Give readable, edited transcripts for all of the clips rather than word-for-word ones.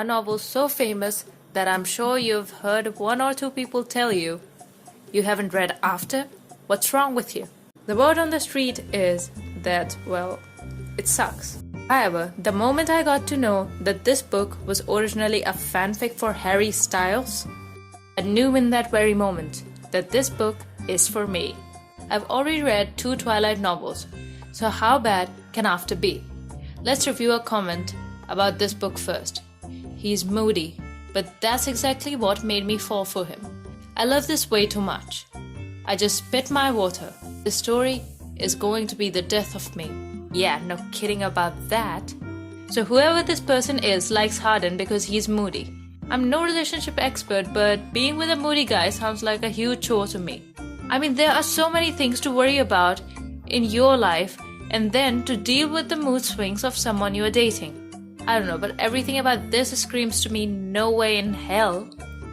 a novel so famous that I'm sure you've heard one or two people tell you you haven't read After? What's wrong with you? The word on the street is that, well, it sucks. However, the moment I got to know that this book was originally a fanfic for Harry Styles, I knew in that very moment that this book is for me. I've already read 2 Twilight novels, so how bad can After be? Let's review a comment about this book first. He's moody, but that's exactly what made me fall for him. I love this way too much. I just spit my water. The story is going to be the death of me. Yeah, no kidding about that. So whoever this person is likes Harden because he's moody. I'm no relationship expert, but being with a moody guy sounds like a huge chore to me. I mean, there are so many things to worry about in your life, and then to deal with the mood swings of someone you are dating. I don't know, but everything about this screams to me no way in hell.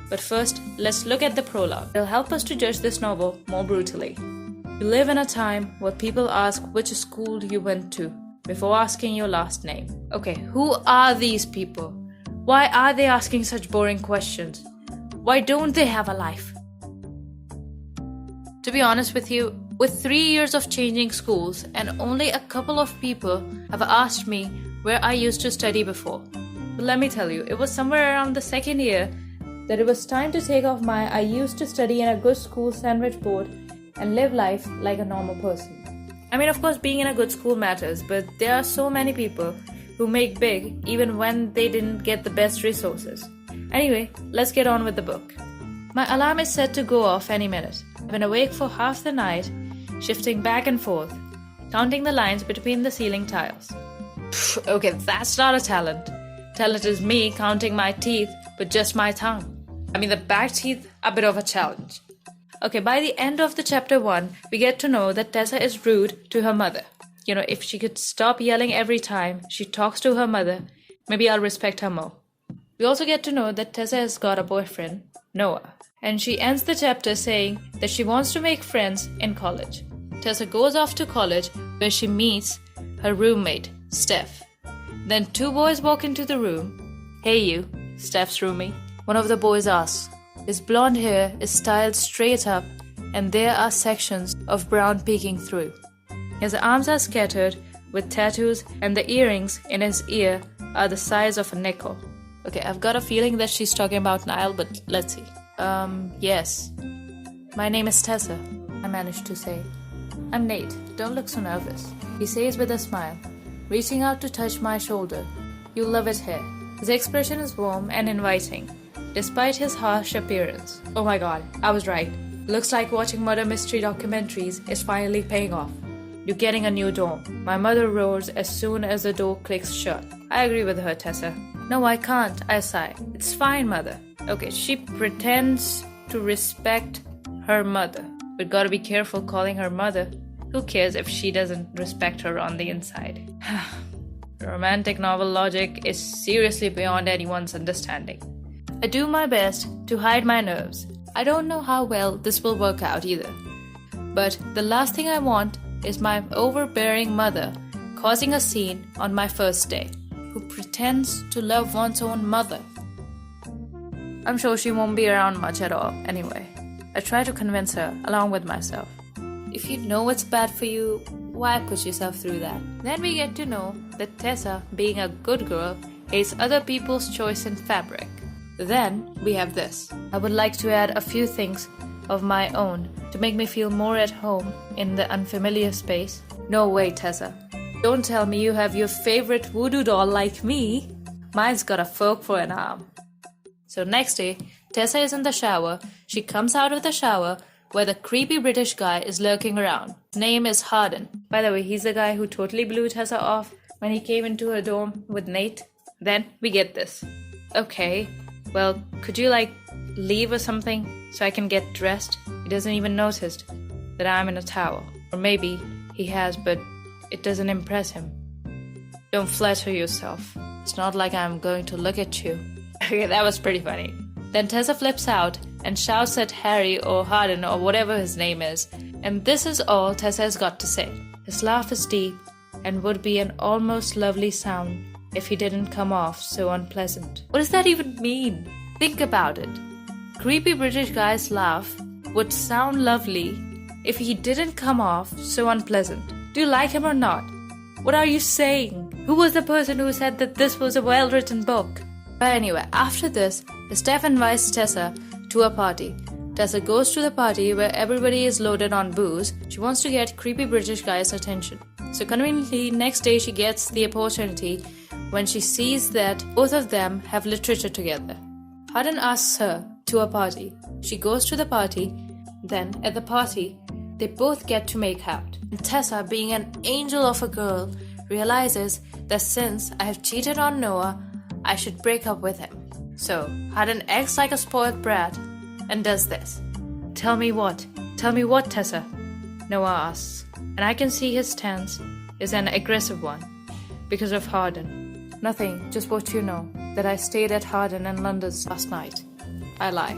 But first, let's look at the prologue. It'll help us to judge this novel more brutally. You live in a time where people ask which school you went to before asking your last name. Okay, who are these people? Why are they asking such boring questions? Why don't they have a life? To be honest with you, with 3 years of changing schools and only a couple of people have asked me where I used to study before. But let me tell you, it was somewhere around the 2nd year that it was time to take off my I used to study in a good school sandwich board and live life like a normal person. I mean, of course, being in a good school matters, but there are so many people who make big even when they didn't get the best resources. Anyway, let's get on with the book. My alarm is set to go off any minute. I've been awake for half the night, shifting back and forth, counting the lines between the ceiling tiles. Okay, that's not a talent. Talent is me counting my teeth with just my tongue. I mean, the back teeth are a bit of a challenge. Okay, by the end of the chapter 1, we get to know that Tessa is rude to her mother. You know, if she could stop yelling every time she talks to her mother, maybe I'll respect her more. We also get to know that Tessa has got a boyfriend, Noah. And she ends the chapter saying that she wants to make friends in college. Tessa goes off to college where she meets her roommate, Steph. Then 2 boys walk into the room. Hey you, Steph's roomie. One of the boys asks. His blonde hair is styled straight up and there are sections of brown peeking through. His arms are scattered with tattoos and the earrings in his ear are the size of a nickel. Okay, I've got a feeling that she's talking about Niall, but let's see. Yes. My name is Tessa, I managed to say. I'm Nate, don't look so nervous. He says with a smile, reaching out to touch my shoulder. You'll love it here. His expression is warm and inviting, despite his harsh appearance. Oh my god, I was right. Looks like watching murder mystery documentaries is finally paying off. You're getting a new dorm. My mother roars as soon as the door clicks shut. I agree with her, Tessa. No, I can't, I sigh. It's fine, mother. Okay, she pretends to respect her mother. But gotta be careful calling her mother. Who cares if she doesn't respect her on the inside? Romantic novel logic is seriously beyond anyone's understanding. I do my best to hide my nerves. I don't know how well this will work out either. But the last thing I want is my overbearing mother causing a scene on my first day, who pretends to love one's own mother. I'm sure she won't be around much at all anyway. I try to convince her along with myself. If you know what's bad for you, why put yourself through that? Then we get to know that Tessa, being a good girl, hates other people's choice in fabric. Then we have this. I would like to add a few things of my own to make me feel more at home in the unfamiliar space. No way, Tessa. Don't tell me you have your favorite voodoo doll like me. Mine's got a fork for an arm. So next day, Tessa is in the shower. She comes out of the shower where the creepy British guy is lurking around. His name is Harden. By the way, he's the guy who totally blew Tessa off when he came into her dorm with Nate. Then we get this. Okay, well, could you leave or something so I can get dressed? He doesn't even notice that I'm in a towel. Or maybe he has, but it doesn't impress him. Don't flatter yourself. It's not like I'm going to look at you. Okay, that was pretty funny. Then Tessa flips out and shouts at Harry or Harden or whatever his name is. And this is all Tessa has got to say. His laugh is deep and would be an almost lovely sound if he didn't come off so unpleasant. What does that even mean? Think about it. Creepy British guy's laugh would sound lovely if he didn't come off so unpleasant. Do you like him or not? What are you saying? Who was the person who said that this was a well-written book? But anyway, after this, Steph invites Tessa to a party. Tessa goes to the party where everybody is loaded on booze. She wants to get creepy British guy's attention. So conveniently, next day she gets the opportunity when she sees that both of them have literature together. Hardin asks her to a party. She goes to the party. Then, at the party, they both get to make out. And Tessa, being an angel of a girl, realizes that since I have cheated on Noah, I should break up with him. So, Hardin acts like a spoiled brat and does this. Tell me what? Tell me what, Tessa? Noah asks. And I can see his stance is an aggressive one because of Hardin. Nothing, just what you know, that I stayed at Hardin in London last night. I lie.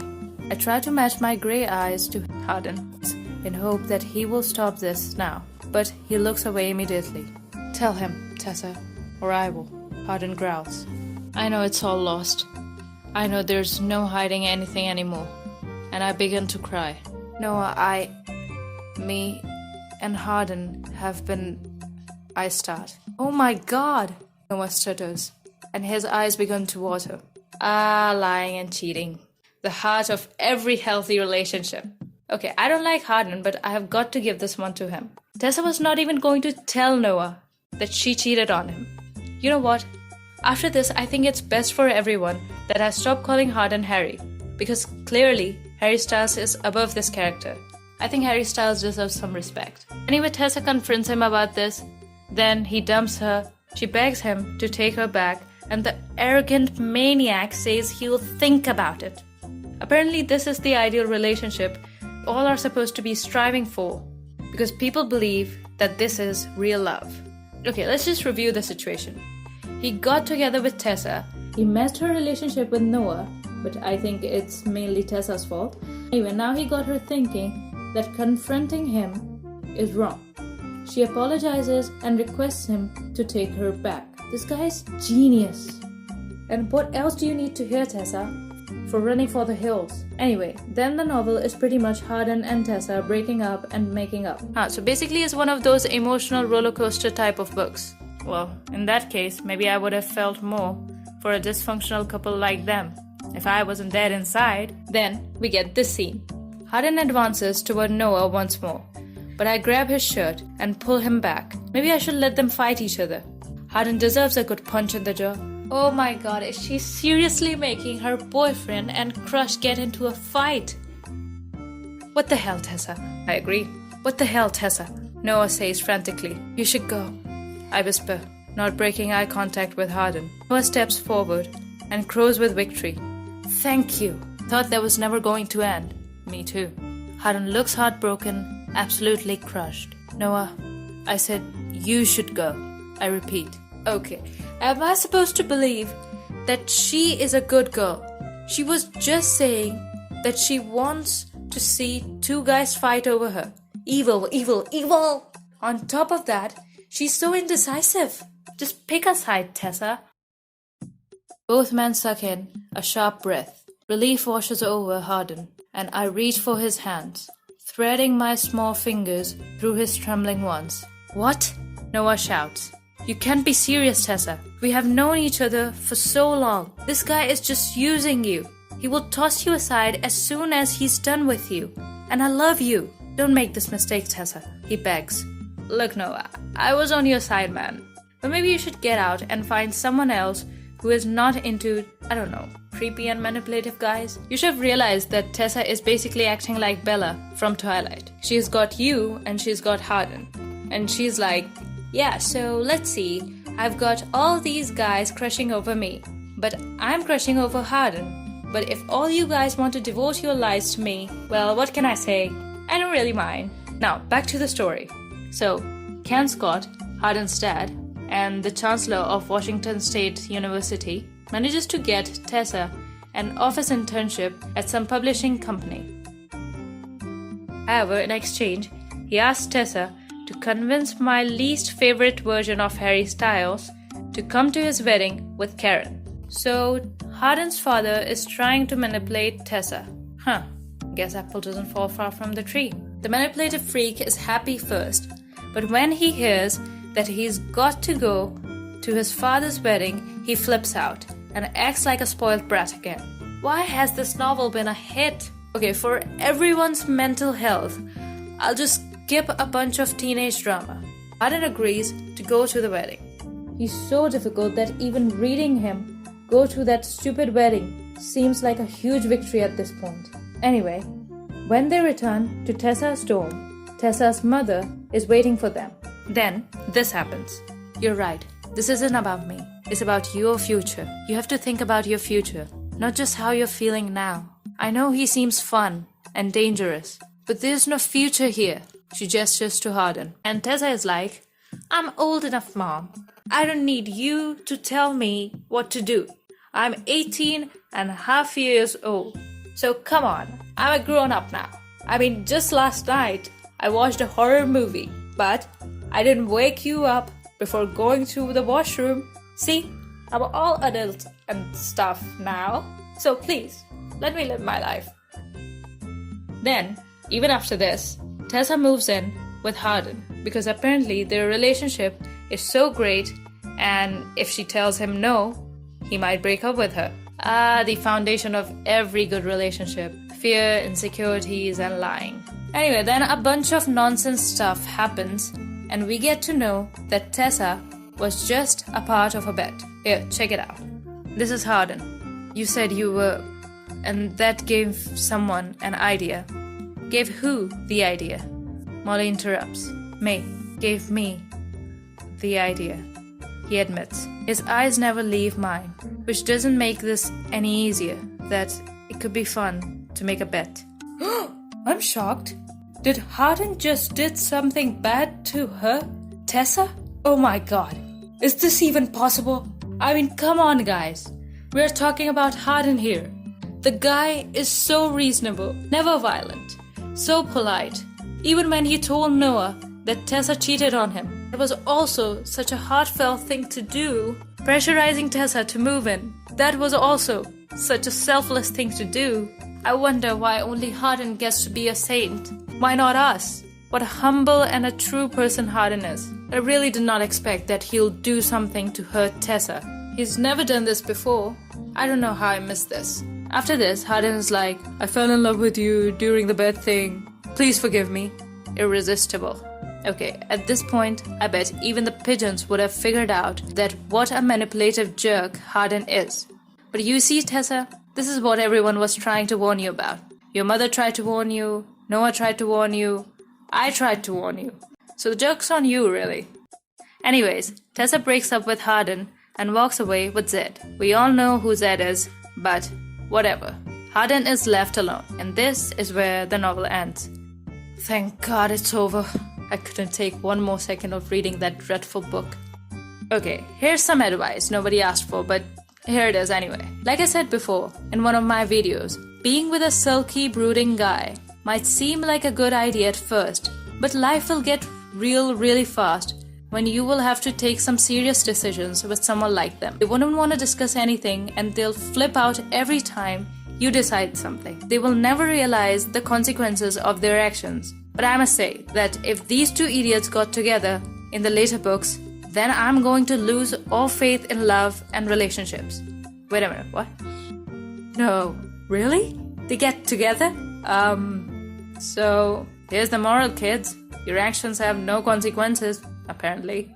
I try to match my grey eyes to Hardin's in hope that he will stop this now, but he looks away immediately. Tell him, Tessa, or I will. Hardin growls. I know it's all lost. I know there's no hiding anything anymore. And I begin to cry. Noah, me and Hardin have been... I start. Oh my God! Noah stutters, and his eyes begin to water. Ah, lying and cheating. The heart of every healthy relationship. Okay, I don't like Hardin, but I have got to give this one to him. Tessa was not even going to tell Noah that she cheated on him. You know what? After this, I think it's best for everyone that I stop calling Hardin Harry, because clearly Harry Styles is above this character. I think Harry Styles deserves some respect. Anyway, Tessa confronts him about this. Then he dumps her. She begs him to take her back, and the arrogant maniac says he'll think about it. Apparently, this is the ideal relationship all are supposed to be striving for, because people believe that this is real love. Okay, let's just review the situation. He got together with Tessa. He messed her relationship with Noah, but I think it's mainly Tessa's fault. Anyway, now he got her thinking that confronting him is wrong. She apologizes and requests him to take her back. This guy is genius. And what else do you need to hear, Tessa? For running for the hills. Anyway, then the novel is pretty much Hardin and Tessa breaking up and making up. So basically it's one of those emotional roller coaster type of books. Well, in that case, maybe I would have felt more for a dysfunctional couple like them. If I wasn't there inside. Then we get this scene. Hardin advances toward Noah once more, but I grab his shirt and pull him back. Maybe I should let them fight each other. Hardin deserves a good punch in the jaw. Oh my God, is she seriously making her boyfriend and crush get into a fight? What the hell, Tessa? I agree. What the hell, Tessa? Noah says frantically. You should go. I whisper, not breaking eye contact with Hardin. Noah steps forward and crows with victory. Thank you. Thought that was never going to end. Me too. Hardin looks heartbroken, absolutely crushed. Noah, I said, you should go. I repeat. Okay, am I supposed to believe that she is a good girl? She was just saying that she wants to see two guys fight over her. Evil, evil, evil! On top of that, she's so indecisive. Just pick a side, Tessa. Both men suck in a sharp breath. Relief washes over Hardin, and I reach for his hands, threading my small fingers through his trembling ones. What? Noah shouts. You can't be serious, Tessa. We have known each other for so long. This guy is just using you. He will toss you aside as soon as he's done with you. And I love you. Don't make this mistake, Tessa, he begs. Look, Noah, I was on your side, man. But maybe you should get out and find someone else who is not into, I don't know, creepy and manipulative guys. You should have realized that Tessa is basically acting like Bella from Twilight. She's got you and she's got Hardin. And she's like, yeah, so let's see. I've got all these guys crushing over me, but I'm crushing over Hardin. But if all you guys want to devote your lives to me, well, what can I say? I don't really mind. Now, back to the story. So, Ken Scott, Hardin's dad, and the Chancellor of Washington State University manages to get Tessa an office internship at some publishing company. However, in exchange, he asks Tessa to convince my least favorite version of Harry Styles to come to his wedding with Karen. So Hardin's father is trying to manipulate Tessa. Guess apple doesn't fall far from the tree. The manipulative freak is happy first, but when he hears that he's got to go to his father's wedding, he flips out and acts like a spoiled brat again. Why has this novel been a hit? Okay, for everyone's mental health, I'll just skip a bunch of teenage drama. Hardin agrees to go to the wedding. He's so difficult that even reading him go to that stupid wedding seems like a huge victory at this point. Anyway, when they return to Tessa's dorm, Tessa's mother is waiting for them. Then this happens. You're right. This isn't about me. It's about your future. You have to think about your future, not just how you're feeling now. I know he seems fun and dangerous, but there's no future here. She gestures to Hardin. And Tessa is like, I'm old enough, Mom. I don't need you to tell me what to do. I'm 18 and a half years old. So come on, I'm a grown-up now. I mean, just last night, I watched a horror movie, but I didn't wake you up before going to the washroom. See, I'm all adult and stuff now. So please, let me live my life. Then, even after this, Tessa moves in with Hardin because apparently their relationship is so great, and if she tells him no, he might break up with her. The foundation of every good relationship. Fear, insecurities, and lying. Anyway, then a bunch of nonsense stuff happens, and we get to know that Tessa was just a part of a bet. Here, check it out. This is Hardin. You said you were... And that gave someone an idea. Gave who the idea? Molly interrupts. May gave me the idea. He admits. His eyes never leave mine, which doesn't make this any easier, that it could be fun to make a bet. I'm shocked. Did Hardin just did something bad to her? Tessa? Oh my god. Is this even possible? I mean, come on guys. We're talking about Hardin here. The guy is so reasonable, never violent, so polite. Even when he told Noah that Tessa cheated on him, it was also such a heartfelt thing to do. Pressurizing Tessa to move in, that was also such a selfless thing to do. I wonder why only Hardin gets to be a saint. Why not us? What a humble and a true person Hardin is. I really did not expect that he'll do something to hurt Tessa. He's never done this before. I don't know how I missed this. After this, Hardin is like, I fell in love with you during the bed thing. Please forgive me. Irresistible. Okay, at this point, I bet even the pigeons would have figured out that what a manipulative jerk Hardin is. But you see, Tessa, this is what everyone was trying to warn you about. Your mother tried to warn you, Noah tried to warn you, I tried to warn you. So the joke's on you, really. Anyways, Tessa breaks up with Hardin and walks away with Zed. We all know who Zed is, but whatever. Hardin is left alone, and this is where the novel ends. Thank God it's over. I couldn't take one more second of reading that dreadful book. Okay, here's some advice nobody asked for, but here it is anyway. Like I said before in one of my videos, being with a sulky, brooding guy might seem like a good idea at first, but life will get real really fast when you will have to take some serious decisions with someone like them. They wouldn't want to discuss anything and they'll flip out every time you decide something. They will never realize the consequences of their actions. But I must say that if these two idiots got together in the later books, then I'm going to lose all faith in love and relationships. Wait a minute, what? No, really? They get together? So here's the moral, kids. Your actions have no consequences, apparently.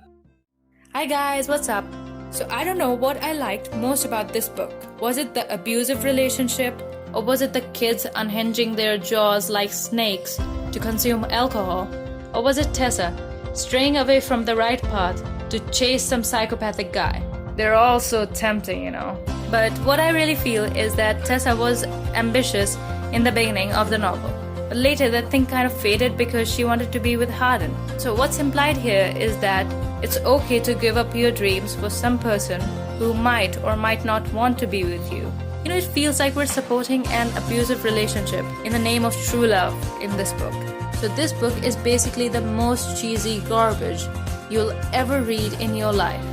Hi guys, what's up? So I don't know what I liked most about this book. Was it the abusive relationship? Or was it the kids unhinging their jaws like snakes to consume alcohol? Or was it Tessa straying away from the right path to chase some psychopathic guy? They're all so tempting, you know. But what I really feel is that Tessa was ambitious in the beginning of the novel. But later that thing kind of faded because she wanted to be with Hardin. So what's implied here is that it's okay to give up your dreams for some person who might or might not want to be with you. You know, it feels like we're supporting an abusive relationship in the name of true love in this book. So this book is basically the most cheesy garbage you'll ever read in your life.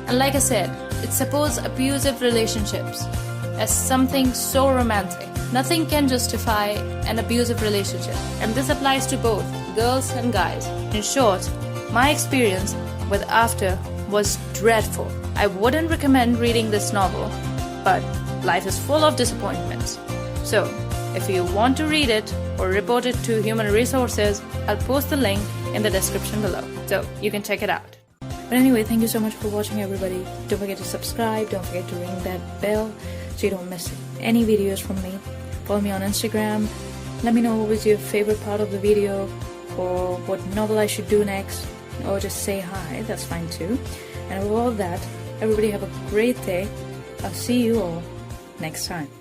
And like I said, it supports abusive relationships as something so romantic. Nothing can justify an abusive relationship, and this applies to both girls and guys. In short, my experience with After was dreadful. I wouldn't recommend reading this novel, but life is full of disappointments. So, if you want to read it or report it to Human Resources, I'll post the link in the description below, so you can check it out. But anyway, thank you so much for watching, everybody. Don't forget to subscribe, don't forget to ring that bell so you don't miss any videos from me. Follow me on Instagram. Let me know what was your favorite part of the video, or what novel I should do next, or just say hi, that's fine too. And with all that, everybody have a great day. I'll see you all next time.